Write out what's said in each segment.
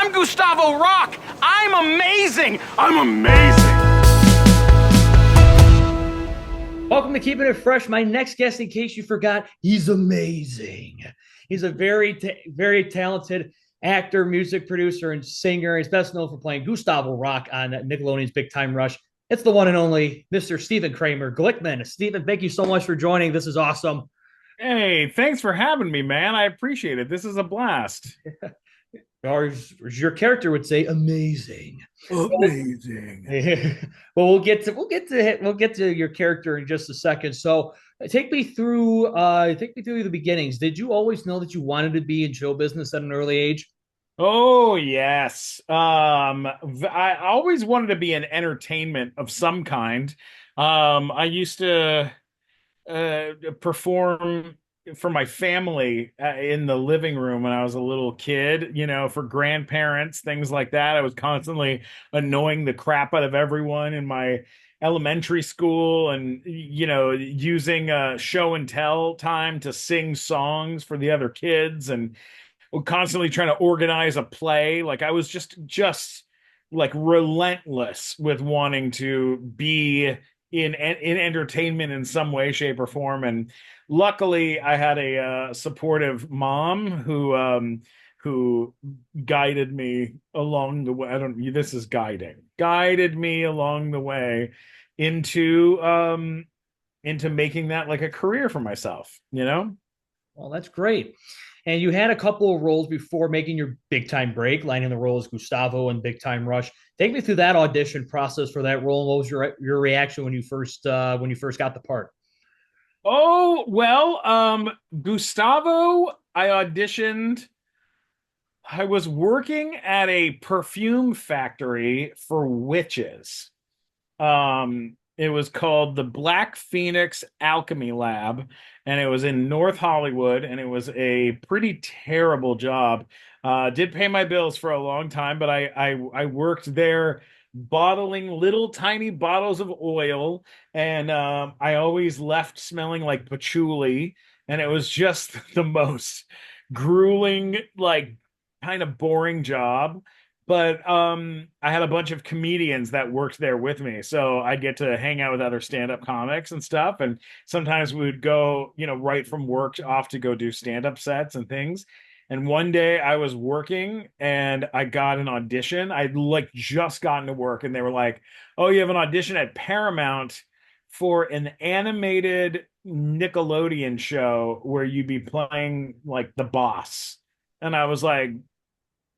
I'm Gustavo Roque. I'm amazing. I'm amazing. Welcome to Keeping It Fresh. My next guest, in case you forgot, he's amazing. He's a very talented actor, music producer, and singer. He's best known for playing Gustavo Roque on Nickelodeon's Big Time Rush. It's the one and only Mr. Stephen Kramer Glickman. Stephen, thank you so much for joining. This is awesome. Hey, thanks for having me, man. I appreciate it. This is a blast. Or as your character would say, amazing. Amazing. Well, we'll get to your character in just a second. So take me through the beginnings. Did you always know that you wanted to be in show business at an early age? Oh, yes. I always wanted to be in entertainment of some kind. I used to perform for my family in the living room when I was a little kid, for grandparents, things like that. I was constantly annoying the crap out of everyone in my elementary school and, using show and tell time to sing songs for the other kids and constantly trying to organize a play. Like I was just like relentless with wanting to be in entertainment in some way, shape, or form. And luckily, I had a supportive mom who guided me along the way. I don't. This is guided me along the way into into making that like a career for myself. Well, that's great. And you had a couple of roles before making your big time break, landing the role as Gustavo in Big Time Rush. Take me through that audition process for that role. What was your reaction when you first got the part? Oh, well, Gustavo, I auditioned. I was working at a perfume factory for witches. It was called the Black Phoenix Alchemy Lab, and it was in North Hollywood, and it was a pretty terrible job. Did pay my bills for a long time, but I worked there bottling little tiny bottles of oil, and I always left smelling like patchouli, and it was just the most grueling, like kind of boring job. But I had a bunch of comedians that worked there with me, so I'd get to hang out with other stand-up comics and stuff. And sometimes we would go, right from work off to go do stand-up sets and things. And one day I was working and I got an audition. I'd like just gotten to work, and they were like, "Oh, you have an audition at Paramount for an animated Nickelodeon show where you'd be playing like the boss." And I was like,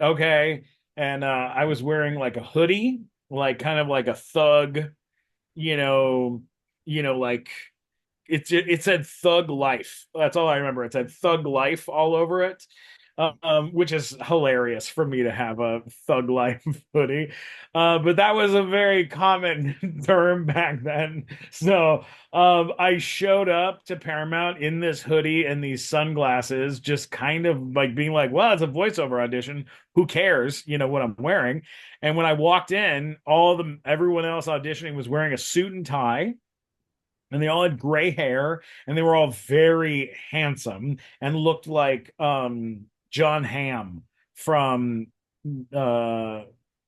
"Okay." And I was wearing like a hoodie, like kind of like a thug, you know, like it said Thug Life. That's all I remember. It said Thug Life all over it, which is hilarious for me to have a Thug Life hoodie. But that was a very common term back then. So I showed up to Paramount in this hoodie and these sunglasses, just kind of like being like, well, it's a voiceover audition. Who cares, what I'm wearing? And when I walked in, everyone else auditioning was wearing a suit and tie, and they all had gray hair, and they were all very handsome and looked like John Hamm from uh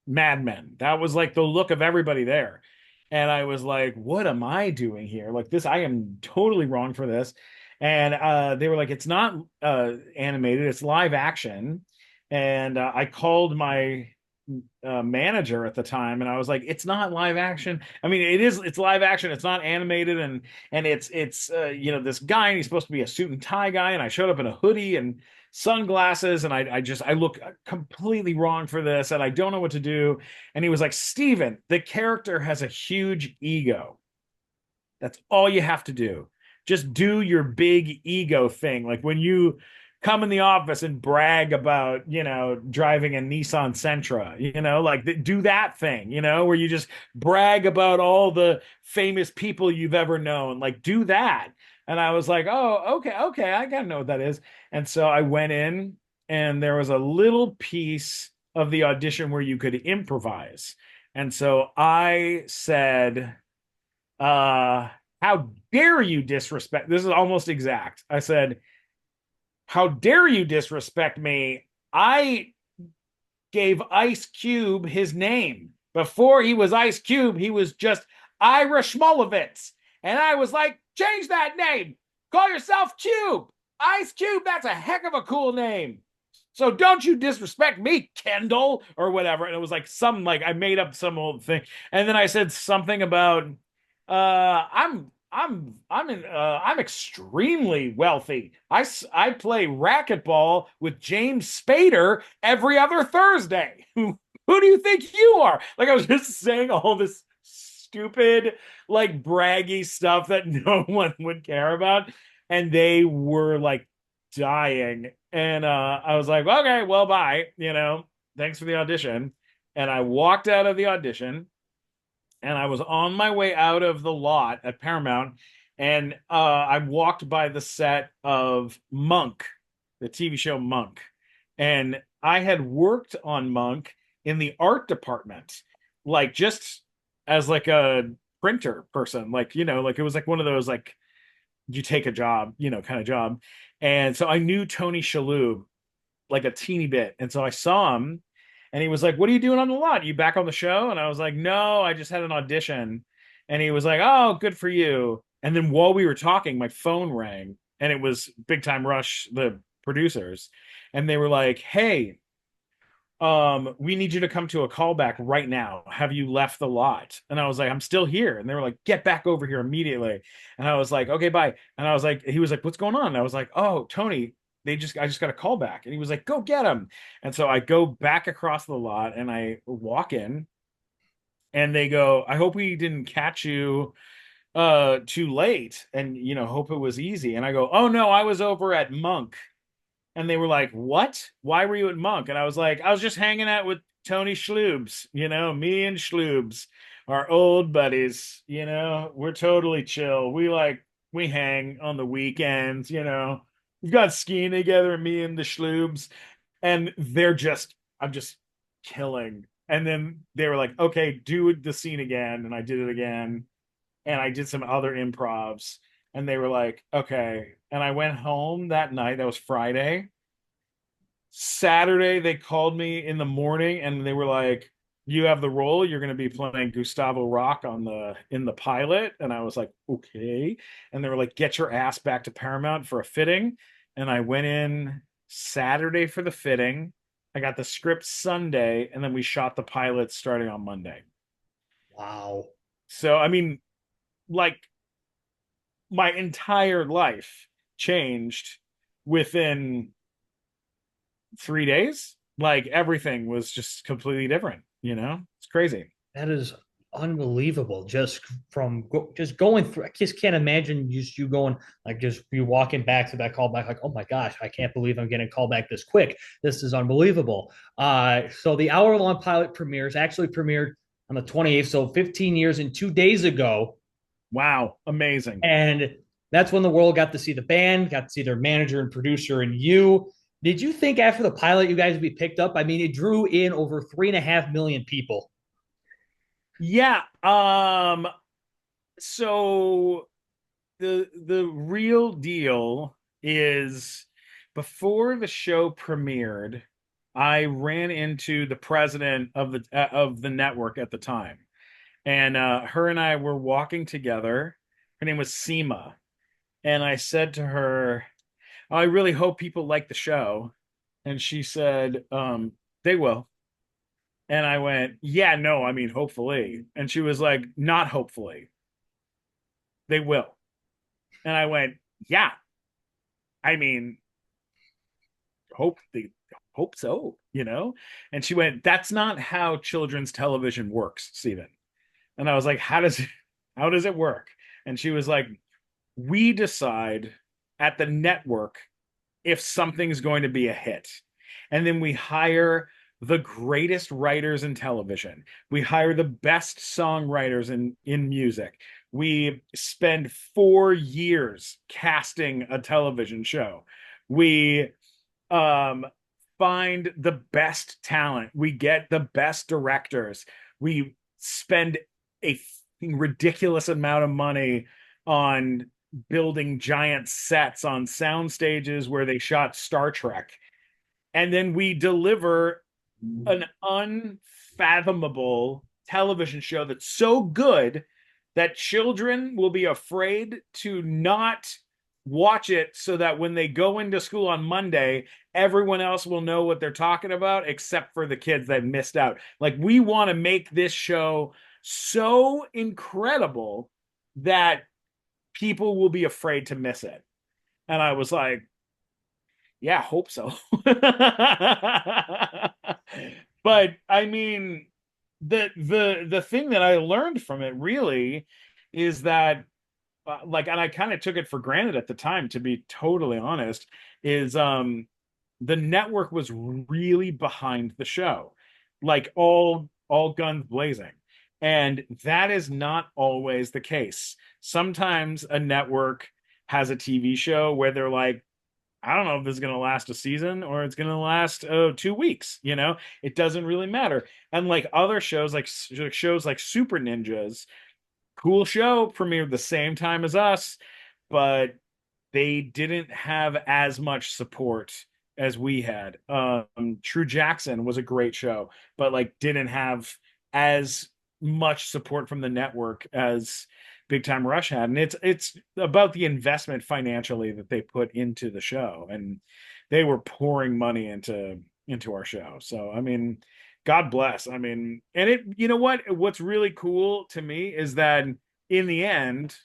Mad Men. That was like the look of everybody there. And I was like, what am I doing here? Like this, I am totally wrong for this. And they were like, it's not animated, it's live action. And I called my manager at the time, and I was like, it's not live action. I mean, it's live action, it's not animated. And it's this guy, and he's supposed to be a suit and tie guy, and I showed up in a hoodie and sunglasses, and I look completely wrong for this, and I don't know what to do. And he was like, Steven, the character has a huge ego. That's all you have to do. Just do your big ego thing. Like when you come in the office and brag about, driving a Nissan Sentra, like do that thing, where you just brag about all the famous people you've ever known. Like do that. And I was like, oh, okay, I gotta know what that is. And so I went in, and there was a little piece of the audition where you could improvise. And so I said, how dare you disrespect? This is almost exact. I said, how dare you disrespect me? I gave Ice Cube his name. Before he was Ice Cube, he was just Ira Schmolowitz. And I was like, change that name. Call yourself Cube. Ice Cube, that's a heck of a cool name. So don't you disrespect me, Kendall, or whatever. And it was like I made up some old thing. And then I said something about I'm extremely wealthy. I play racquetball with James Spader every other Thursday. Who do you think you are? Like I was just saying all this stupid, like braggy stuff that no one would care about. And they were like dying. And I was like, okay, well, bye. Thanks for the audition. And I walked out of the audition and I was on my way out of the lot at Paramount. And I walked by the set of Monk, the TV show Monk. And I had worked on Monk in the art department, like just as like a printer person, like it was like one of those like you take a job, kind of job. And so I knew Tony Shalhoub like a teeny bit. And so I saw him and he was like, "What are you doing on the lot? You back on the show?" And I was like, "No, I just had an audition." And he was like, "Oh, good for you." And then while we were talking, my phone rang and it was Big Time Rush, the producers. And they were like, "Hey, we need you to come to a callback right now. Have you left the lot?" And I was like, "I'm still here." And they were like, "Get back over here immediately." And I was like, "Okay, bye." And I was like, he was like, "What's going on?" And I was like, "Oh, Tony, I just got a call back." And he was like, "Go get him." And so I go back across the lot and I walk in and they go, "I hope we didn't catch you too late and hope it was easy." And I go, "Oh no, I was over at Monk." And they were like, "What? Why were you at Monk?" And I was like, "I was just hanging out with Tony Schloobs, me and Schloobs, our old buddies, we're totally chill. We hang on the weekends, We've got skiing together, me and the Schloobs." And I'm just killing. And then they were like, "Okay, do the scene again." And I did it again. And I did some other improvs. And they were like, "Okay." And I went home that night. That was Friday. Saturday, they called me in the morning and they were like, "You have the role. You're going to be playing Gustavo Roque in the pilot." And I was like, "Okay." And they were like, "Get your ass back to Paramount for a fitting." And I went in Saturday for the fitting. I got the script Sunday, and then we shot the pilot starting on Monday. Wow. So, I mean, like my entire life changed within 3 days. Like everything was just completely different. It's crazy. That is unbelievable. Just going through, I just can't imagine you going like just you walking back to that callback like, "Oh my gosh, I can't believe I'm getting called back this quick. This is unbelievable." So the hour-long pilot actually premiered on the 28th, so 15 years and 2 days ago. Wow, amazing. And that's when the world got to see the band, got to see their manager and producer and you. Did you think after the pilot you guys would be picked up? I mean, it drew in over 3.5 million people. Yeah. So the real deal is before the show premiered, I ran into the president of the network at the time. And her and I were walking together. Her name was Seema. And I said to her, "Oh, I really hope people like the show." And she said, "They will." And I went, "Yeah, no, I mean, hopefully." And she was like, "Not hopefully. They will." And I went, "Yeah, I mean, hope so, And she went, "That's not how children's television works, Stephen." And I was like, how does it work?" And she was like, "We decide at the network if something's going to be a hit. And then we hire the greatest writers in television. We hire the best songwriters in music. We spend 4 years casting a television show. We um, find the best talent. We get the best directors. We spend a ridiculous amount of money on building giant sets on sound stages where they shot Star Trek. And then we deliver an unfathomable television show that's so good that children will be afraid to not watch it so that when they go into school on Monday, everyone else will know what they're talking about except for the kids that missed out. Like, we want to make this show so incredible that people will be afraid to miss it. And I was like, yeah, hope so. But I mean, the thing that I learned from it really is that like, and I kind of took it for granted at the time, to be totally honest, is the network was really behind the show, like all guns blazing. And that is not always the case. Sometimes a network has a TV show where they're like, I don't know if this is going to last a season or it's going to last 2 weeks. It doesn't really matter. And like other shows, like shows like Super Ninjas, cool show, premiered the same time as us, but they didn't have as much support as we had. True Jackson was a great show, but like didn't have as much support from the network as Big Time Rush had. And it's about the investment financially that they put into the show, and they were pouring money into our show. So I mean, God bless. I mean, and it, you know what's really cool to me is that in the end,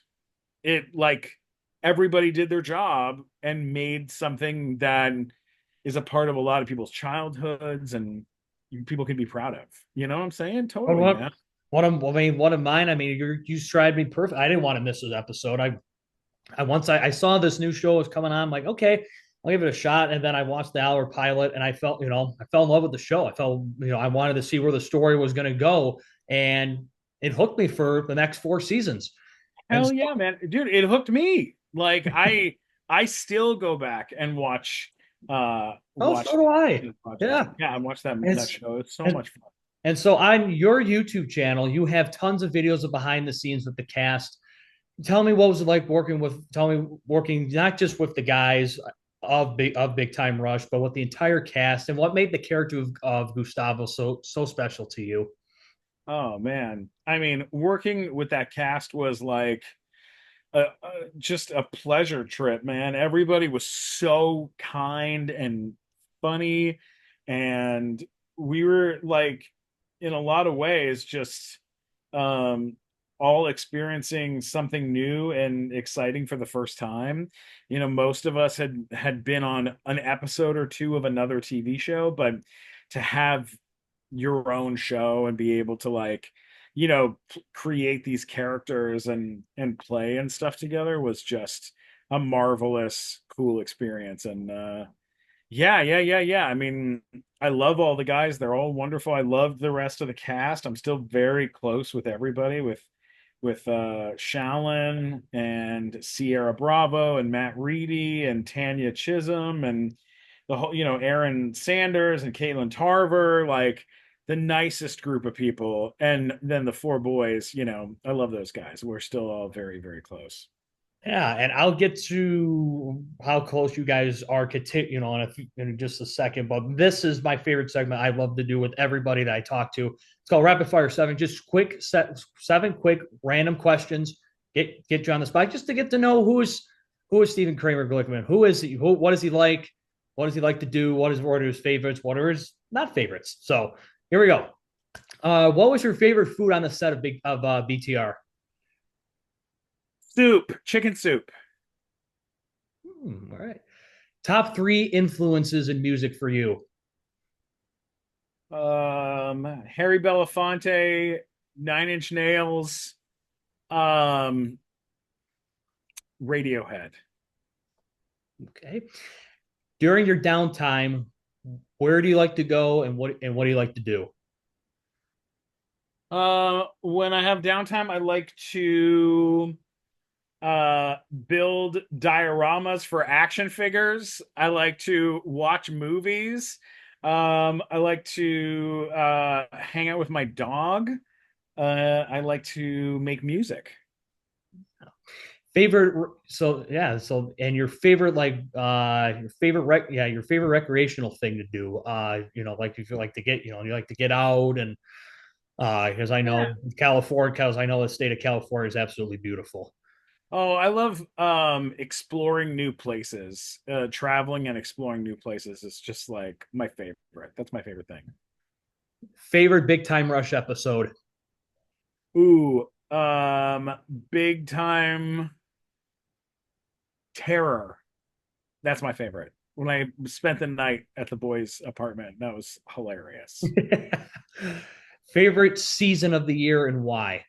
it like everybody did their job and made something that is a part of a lot of people's childhoods and people can be proud of. You know what I'm saying? What, Totally, what, man. one of mine. I mean, you described me perfect. I didn't want to miss this episode. I saw this new show was coming on. I'm like, okay, I'll give it a shot. And then I watched the hour pilot, and I fell in love with the show. I wanted to see where the story was going to go, and it hooked me for the next 4 seasons. And Hell yeah, man. Dude, it hooked me. Like I still go back and oh, watch so do I. Yeah, yeah, and watch that it's show. It's so and much fun. and so on your YouTube channel, you have tons of videos of behind the scenes with the cast. Tell me what was it like working with. Tell me working not just with the guys of Big Time Rush, but with the entire cast, and what made the character of Gustavo so special to you. Oh man. I mean, working with that cast was like just a pleasure trip, man. Everybody was so kind and funny, and we were like, in a lot of ways, just um, all experiencing something new and exciting for the first time. Most of us had been on an episode or two of another TV show, but to have your own show and be able to like create these characters and play and stuff together was just a marvelous cool experience. And yeah, I mean, I love all the guys. They're all wonderful. I love the rest of the cast. I'm still very close with everybody, with Shallon and Sierra Bravo and Matt Reedy and Tanya Chisholm and the whole, Aaron Sanders and Caitlin Tarver, like the nicest group of people. And then the four boys, I love those guys. We're still all very, very close. Yeah, and I'll get to how close you guys are, in just a second. But this is my favorite segment I love to do with everybody that I talk to. It's called Rapid Fire Seven. Just seven quick random questions. Get you on the spot just to get to know who is Stephen Kramer Glickman. Who is he? What is he like? What does he like to do? What are his favorites? What are his not favorites? So here we go. What was your favorite food on the set of BTR? Soup, chicken soup. All right. Top three influences in music for you. Harry Belafonte, Nine Inch Nails, um, Radiohead. Okay. During your downtime, where do you like to go, and what do you like to do? When I have downtime, I like to build dioramas for action figures. I like to watch movies. I like to hang out with my dog. I like to make music. favorite. So yeah. So and your favorite your favorite recreational thing to do. Like if you like to get you like to get out and because I Yeah. know California, because I know the state of California is absolutely beautiful. Oh, I love exploring new places. Traveling and exploring new places is just like my favorite. That's my favorite thing. Favorite Big Time Rush episode. Ooh, big time terror. That's my favorite. When I spent the night at the boys' apartment, that was hilarious. Favorite season of the year and why?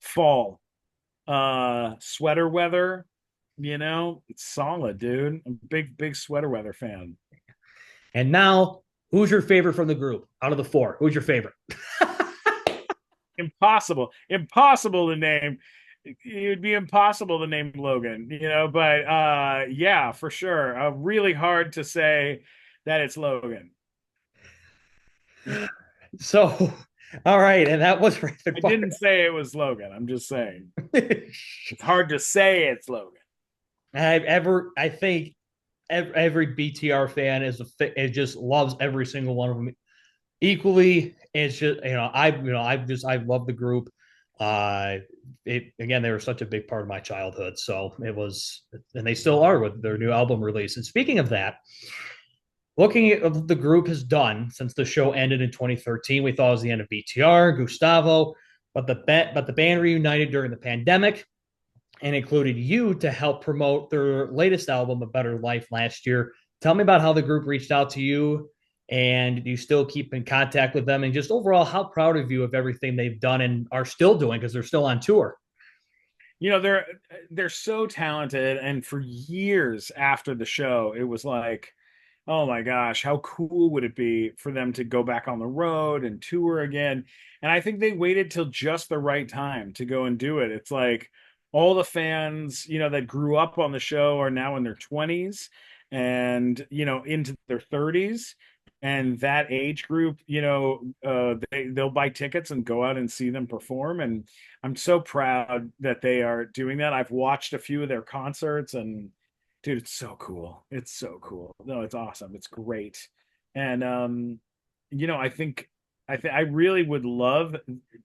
Fall, sweater weather, it's solid, dude. I'm a big sweater weather fan. And now, who's your favorite from the group out of the four? Who's your favorite? Impossible to name. It would be impossible to name Logan, but yeah, for sure. Really hard to say that it's Logan. So, all right, and that was rapid I fire. didn't say it was Logan. I'm just saying it's hard to say it's Logan. I think every BTR fan it just loves every single one of them equally. It's just I love the group. Again, they were such a big part of my childhood, so it was, and they still are with their new album release. And speaking of that, looking at what the group has done since the show ended in 2013, we thought it was the end of BTR, Gustavo, but the band reunited during the pandemic and included you to help promote their latest album, A Better Life, last year. Tell me about how the group reached out to you, and do you still keep in contact with them? And just overall, how proud of you of everything they've done and are still doing because they're still on tour. They're so talented, and for years after the show, it was like, oh my gosh, how cool would it be for them to go back on the road and tour again? And I think they waited till just the right time to go and do it. It's like all the fans, that grew up on the show are now in their 20s and, into their 30s. And that age group, they'll buy tickets and go out and see them perform. And I'm so proud that they are doing that. I've watched a few of their concerts and dude, it's so cool. It's so cool. No, it's awesome. It's great. And I think I really would love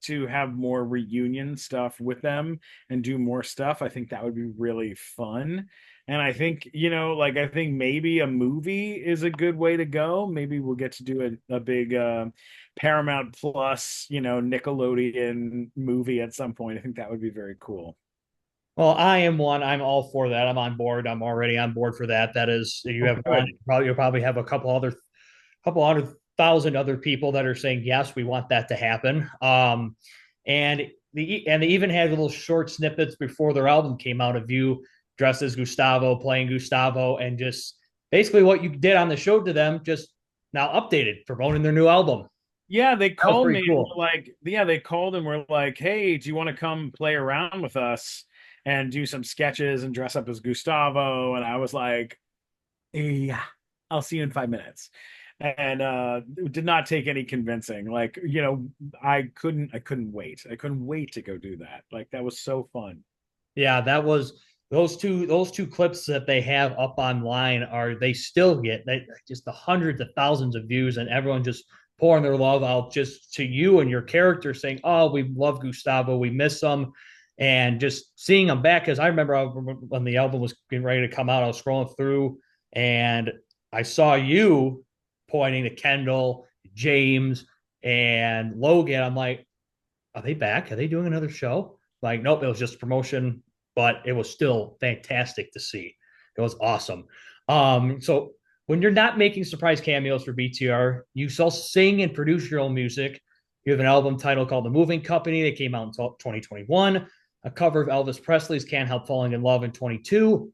to have more reunion stuff with them and do more stuff. I think that would be really fun. And I think, I think maybe a movie is a good way to go. Maybe we'll get to do a big Paramount Plus, Nickelodeon movie at some point. I think that would be very cool. Well, I am one. I'm all for that. I'm on board. I'm already on board for that. That is, you Oh, have good. you'll probably have a couple hundred thousand other people that are saying yes, we want that to happen. And they even had little short snippets before their album came out of you dressed as Gustavo, playing Gustavo, and just basically what you did on the show to them, just now updated, promoting their new album. Yeah, they That was called me pretty and cool. were like, yeah, they called and were like, hey, do you want to come play around with us and do some sketches and dress up as Gustavo? And I was like, yeah, I'll see you in 5 minutes. And it did not take any convincing. Like, I couldn't wait. I couldn't wait to go do that. Like that was so fun. Yeah, that was those two clips that they have up online are they still get just the hundreds of thousands of views and everyone just pouring their love out just to you and your character saying, "Oh, we love Gustavo, we miss him," and just seeing him back. Because I remember when the album was getting ready to come out, I was scrolling through and I saw you pointing to Kendall, James, and Logan. I'm like, are they back? Are they doing another show? Like, nope, it was just promotion, but it was still fantastic to see. It was awesome. So when you're not making surprise cameos for BTR, you still sing and produce your own music. You have an album title called The Moving Company that came out in 2021, a cover of Elvis Presley's Can't Help Falling in Love in 22,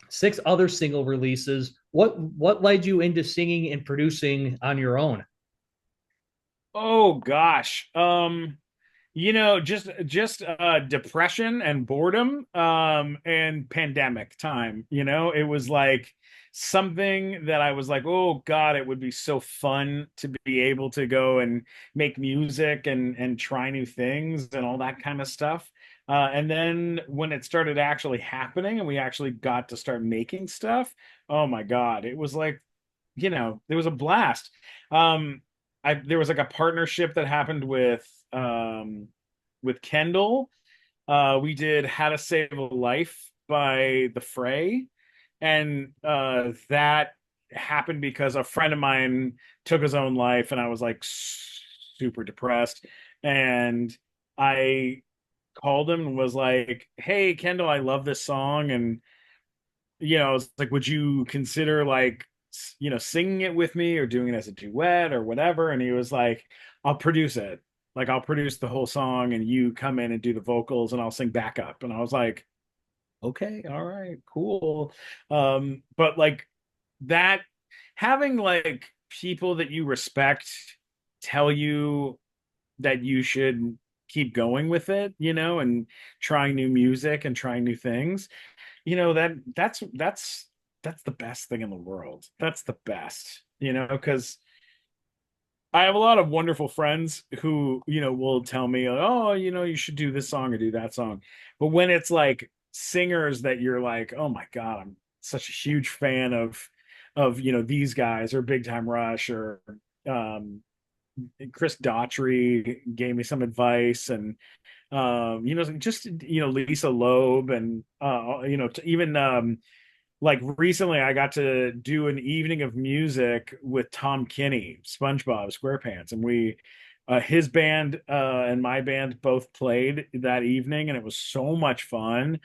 six other single releases. What led you into singing and producing on your own? Oh gosh. just depression and boredom, and pandemic time. It was like something that I was like, oh God, it would be so fun to be able to go and make music and try new things and all that kind of stuff. And then when it started actually happening and we actually got to start making stuff, oh my God, it was like, it was a blast. Um, there was like a partnership that happened with Kendall. We did How to Save a Life by The Fray, and that happened because a friend of mine took his own life, and I was like super depressed, and I called him and was like, "Hey, Kendall, I love this song," and I was like, would you consider like, singing it with me or doing it as a duet or whatever? And he was like, I'll produce it. Like, I'll produce the whole song and you come in and do the vocals and I'll sing backup. And I was like, okay, all right, cool. But like that, having like people that you respect tell you that you should keep going with it, and trying new music and trying new things, that's the best thing in the world. That's the best, because I have a lot of wonderful friends who, will tell me, oh, you should do this song or do that song. But when it's like singers that you're like, oh my God, I'm such a huge fan of these guys, or Big Time Rush, or um Chris Daughtry gave me some advice, and just Lisa Loeb, and even like recently I got to do an evening of music with Tom Kinney, SpongeBob SquarePants, and we his band and my band both played that evening, and it was so much fun.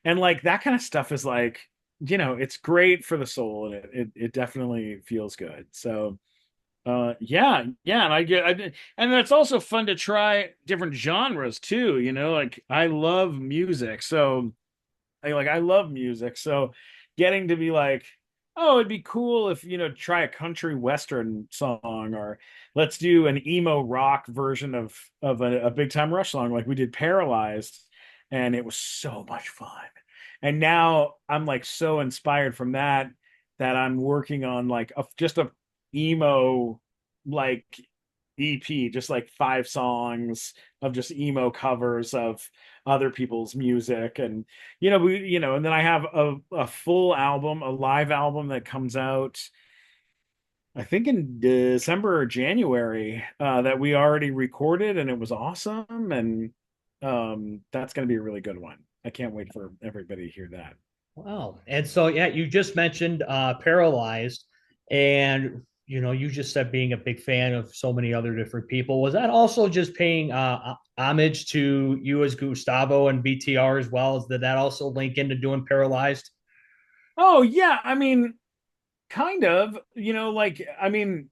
And like that kind of stuff is like, it's great for the soul, and it definitely feels good. So yeah, and and it's also fun to try different genres too, like I love music. So I love music. So getting to be like, oh, it'd be cool if, try a country western song, or let's do an emo rock version of a Big Time Rush song like we did Paralyzed, and it was so much fun. And now I'm like so inspired from that that I'm working on like just a emo like EP, just like 5 songs of just emo covers of other people's music. And and then I have a full album, a live album that comes out I think in December or January, that we already recorded, and it was awesome. And that's going to be a really good one. I can't wait for everybody to hear that. Wow. And so, yeah, you just mentioned Paralyzed, and you just said being a big fan of so many other different people. Was that also just paying homage to you as Gustavo and BTR as well? Did that also link into doing Paralyzed? Oh yeah, I mean, kind of, like, I mean,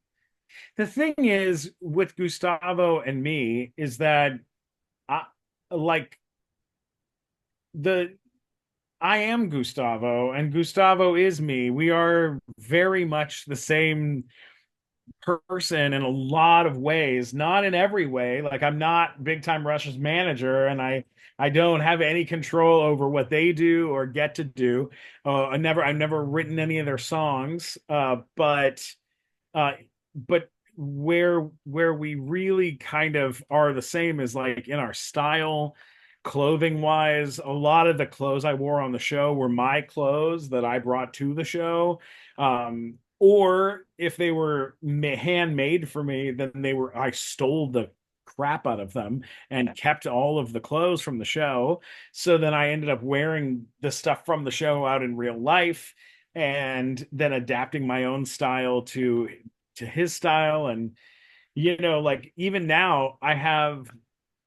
the thing is with Gustavo and me is that I like the I am Gustavo and Gustavo is me. We are very much the same person in a lot of ways, not in every way. Like, I'm not Big Time Rush's manager, and I don't have any control over what they do or get to do. I've never written any of their songs, uh, but where we really kind of are the same is like in our style, clothing wise. A lot of the clothes I wore on the show were my clothes that I brought to the show. Or if they were handmade for me, then I stole the crap out of them and kept all of the clothes from the show. So then I ended up wearing the stuff from the show out in real life, and then adapting my own style to his style. And like even now I have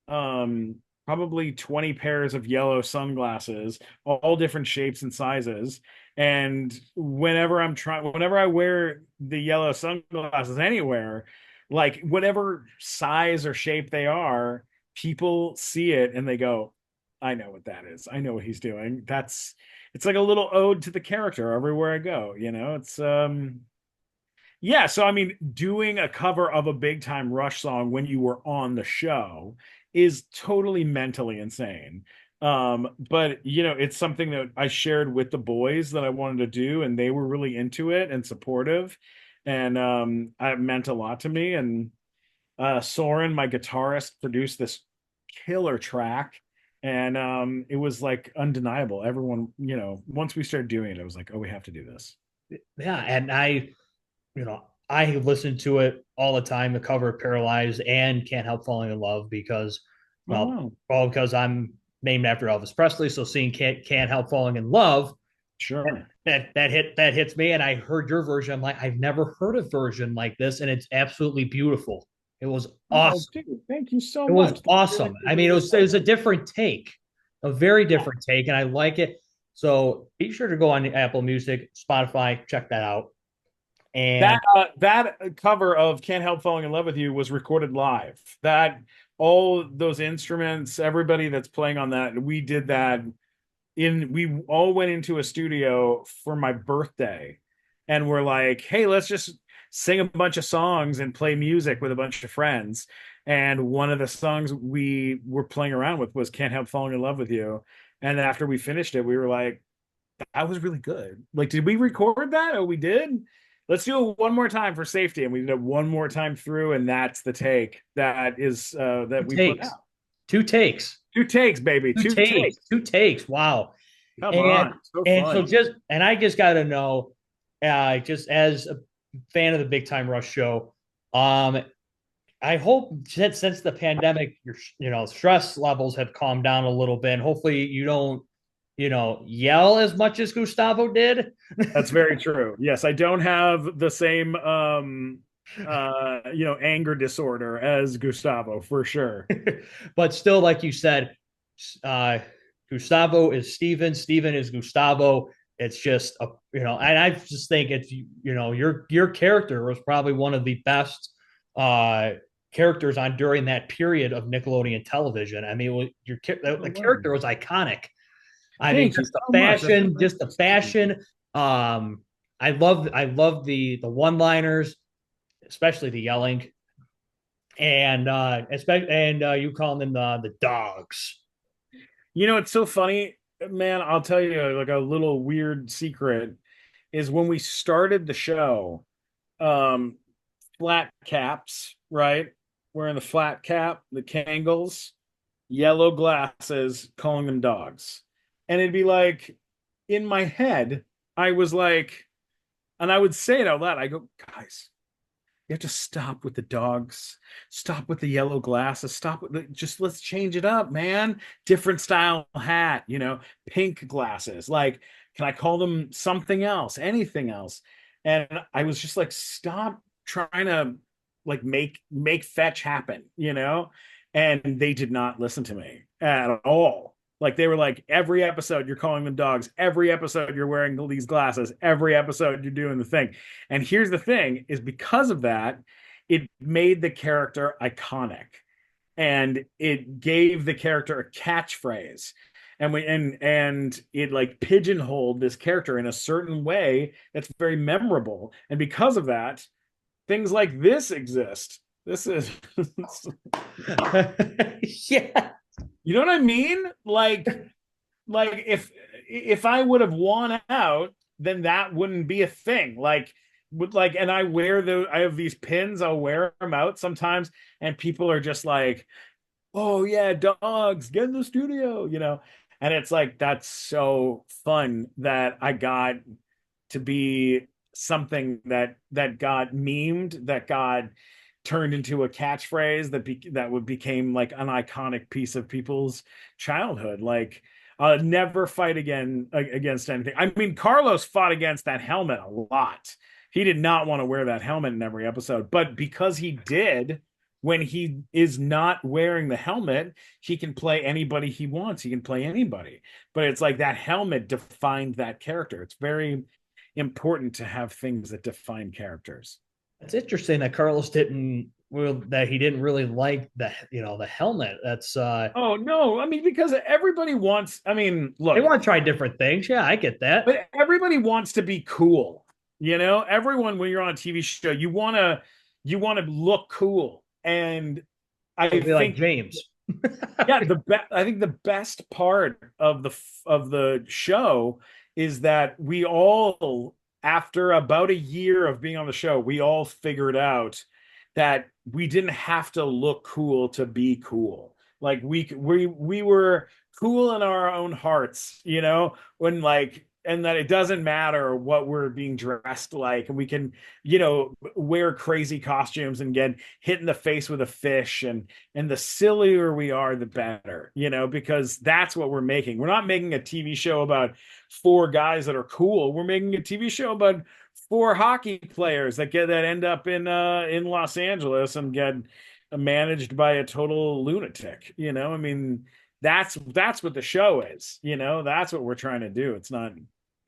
um probably 20 pairs of yellow sunglasses, all different shapes and sizes. And whenever I wear the yellow sunglasses anywhere, like whatever size or shape they are, people see it and they go, I know what that is. I know what he's doing. It's like a little ode to the character everywhere I go. It's Yeah, so I mean, doing a cover of a big time Rush song when you were on the show is totally mentally insane. But it's something that I shared with the boys that I wanted to do, and they were really into it and supportive, and it meant a lot to me. And Soren, my guitarist, produced this killer track, and it was like undeniable. Everyone, once we started doing it, it was like, oh, we have to do this. Yeah, and I listen to it all the time, the cover of Paralyzed and Can't Help Falling in Love because, Oh, well, wow. all because I'm named after Elvis Presley. So seeing Can't Help Falling in Love, Sure. that hits me. And I heard your version. I'm like, I've never heard a version like this, and it's absolutely beautiful. It was Oh, awesome. dude, thank you so It was much. That's really awesome. I mean, cool. it was a different take, a very different take, and I like it. So be sure to go on Apple Music, Spotify, check that out. That And cover of "Can't Help Falling in Love with You" was recorded live. That all those instruments, everybody that's playing on that, we did that we all went into a studio for my birthday, and we're like, hey, let's just sing a bunch of songs and play music with a bunch of friends. And one of the songs we were playing around with was "Can't Help Falling in Love with You." And after we finished it, we were like, that was really good. Like, did we record that? Oh, we did. Let's do it one more time for safety. And we did it one more time through, and that's the take that is that two we put takes, out. two takes, Two takes, baby. two Two takes. takes, two takes. Wow. Come And on. So and so fun. just and I just got to know, just as a fan of the Big Time Rush show, I hope since the pandemic, your stress levels have calmed down a little bit. And hopefully, you don't yell as much as Gustavo did. That's very true. Yes, I don't have the same anger disorder as Gustavo for sure. But still, like you said, uh, Gustavo is Steven. Steven is Gustavo. It's just and I just think it's your character was probably one of the best characters on during that period of Nickelodeon television. I mean, the character was iconic. I mean, Thank you so much. That's just the fashion. Um, I love the one-liners, especially the yelling, and especially you calling them the dogs. It's so funny, man. I'll tell you like a little weird secret is when we started the show, um, flat caps, right? Wearing the flat cap, the Kangles, yellow glasses, calling them dogs. And it'd be like in my head, I was like, and I would say it out loud. I go, guys, you have to stop with the dogs, stop with the yellow glasses, stop with just let's change it up, man. Different style hat, pink glasses. Like, can I call them something else, anything else? And I was just like, stop trying to like make fetch happen, And they did not listen to me at all. Like they were like, every episode you're calling them dogs, every episode you're wearing these glasses, every episode you're doing the thing. And here's the thing is because of that, it made the character iconic and it gave the character a catchphrase. And it like pigeonholed this character in a certain way that's very memorable. And because of that, things like this exist. This is Yeah. You know what I mean? Like if I would have won out, then that wouldn't be a thing. And I have these pins, I'll wear them out sometimes, and people are just like, oh yeah, dogs, get in the studio. And it's like that's so fun that I got to be something that got memed, that got turned into a catchphrase that would became like an iconic piece of people's childhood. Like, never fight again against anything. I mean, Carlos fought against that helmet a lot. He did not want to wear that helmet in every episode, but because he did, when he is not wearing the helmet, he can play anybody he wants. He can play anybody. But it's like that helmet defined that character. It's very important to have things that define characters. It's interesting that that he didn't really like the helmet. That's Oh no, I mean because everybody wants. I mean, they look, want to try different things. Yeah, I get that. but everybody wants to be cool. You know, everyone when you're on a TV show, you want to look cool. And I It'll be like think James. yeah, I think the best part of the show is that we all, after about a year of being on the show, we all figured out that we didn't have to look cool to be cool. Like we were cool in our own hearts, you know, when like, and that it doesn't matter what we're being dressed like, and we can, you know, wear crazy costumes and get hit in the face with a fish, and the sillier we are, the better, you know, because that's what we're making. We're not making a TV show about four guys that are cool. We're making a TV show about four hockey players that end up in Los Angeles and get managed by a total lunatic. You know, I mean, that's what the show is. You know, that's what we're trying to do. It's not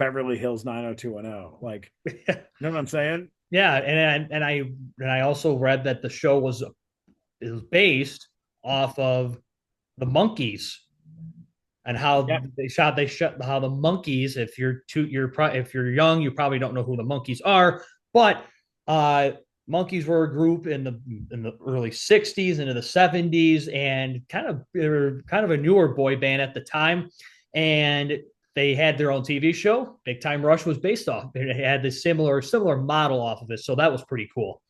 Beverly Hills 90210. Like, you know what I'm saying? Yeah, and I also read that the show was based off of the Monkees and how Yeah. they shot how the Monkees. If you're young, you probably don't know who the Monkees are, but Monkees were a group in the early '60s into the '70s, and they were kind of a newer boy band at the time, and they had their own TV show. Big Time Rush was based off. It had this similar model off of it, so that was pretty cool.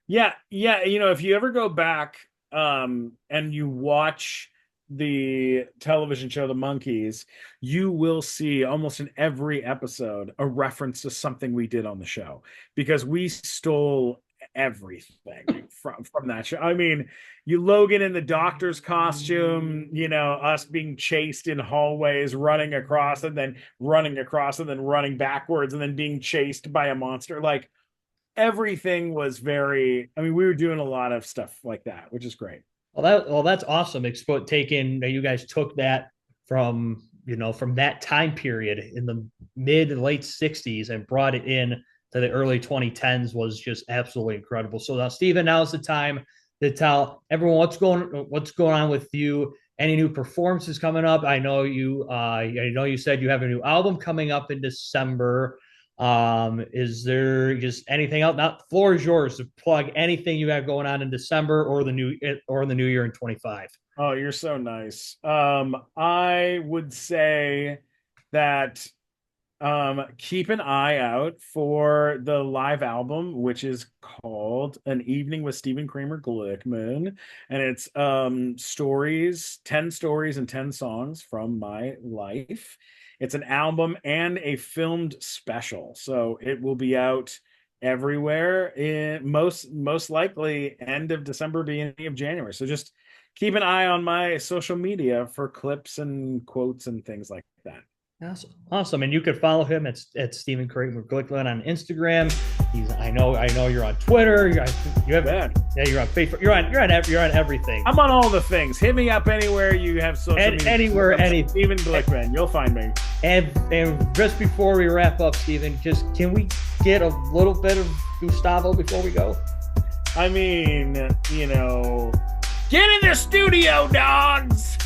Yeah, yeah. You know, if you ever go back and you watch the television show The Monkees, you will see almost in every episode a reference to something we did on the show, because we stole everything from that show. I mean, you Logan in the doctor's costume, you know, us being chased in hallways, running across and then running backwards and then being chased by a monster. Like, everything was very, I mean, we were doing a lot of stuff like that, which is great. That's awesome. You guys took that from from that time period in the mid and late '60s and brought it in to the early 2010s was just absolutely incredible. So now, Stephen, now's the time to tell everyone what's going on with you. Any new performances coming up? I know you said you have a new album coming up in December. Is there just anything else? Not floor is yours to plug anything you have going on in December or the new year in 25. Oh, you're so nice. I would say that keep an eye out for the live album, which is called An Evening with Stephen Kramer Glickman, and it's 10 stories and 10 songs from my life. It's an album and a filmed special, so it will be out everywhere in most likely end of December, beginning of January. So just keep an eye on my social media for clips and quotes and things like that. Awesome. And you could follow him at Stephen Kramer Glickman on Instagram. I know you're on Twitter. You're on Facebook. You're on everything. I'm on all the things. Hit me up anywhere you have social media. Anywhere, Stephen Glickman. You'll find me. And just before we wrap up, Stephen, can we get a little bit of Gustavo before we go? I mean, you know, get in the studio, dogs.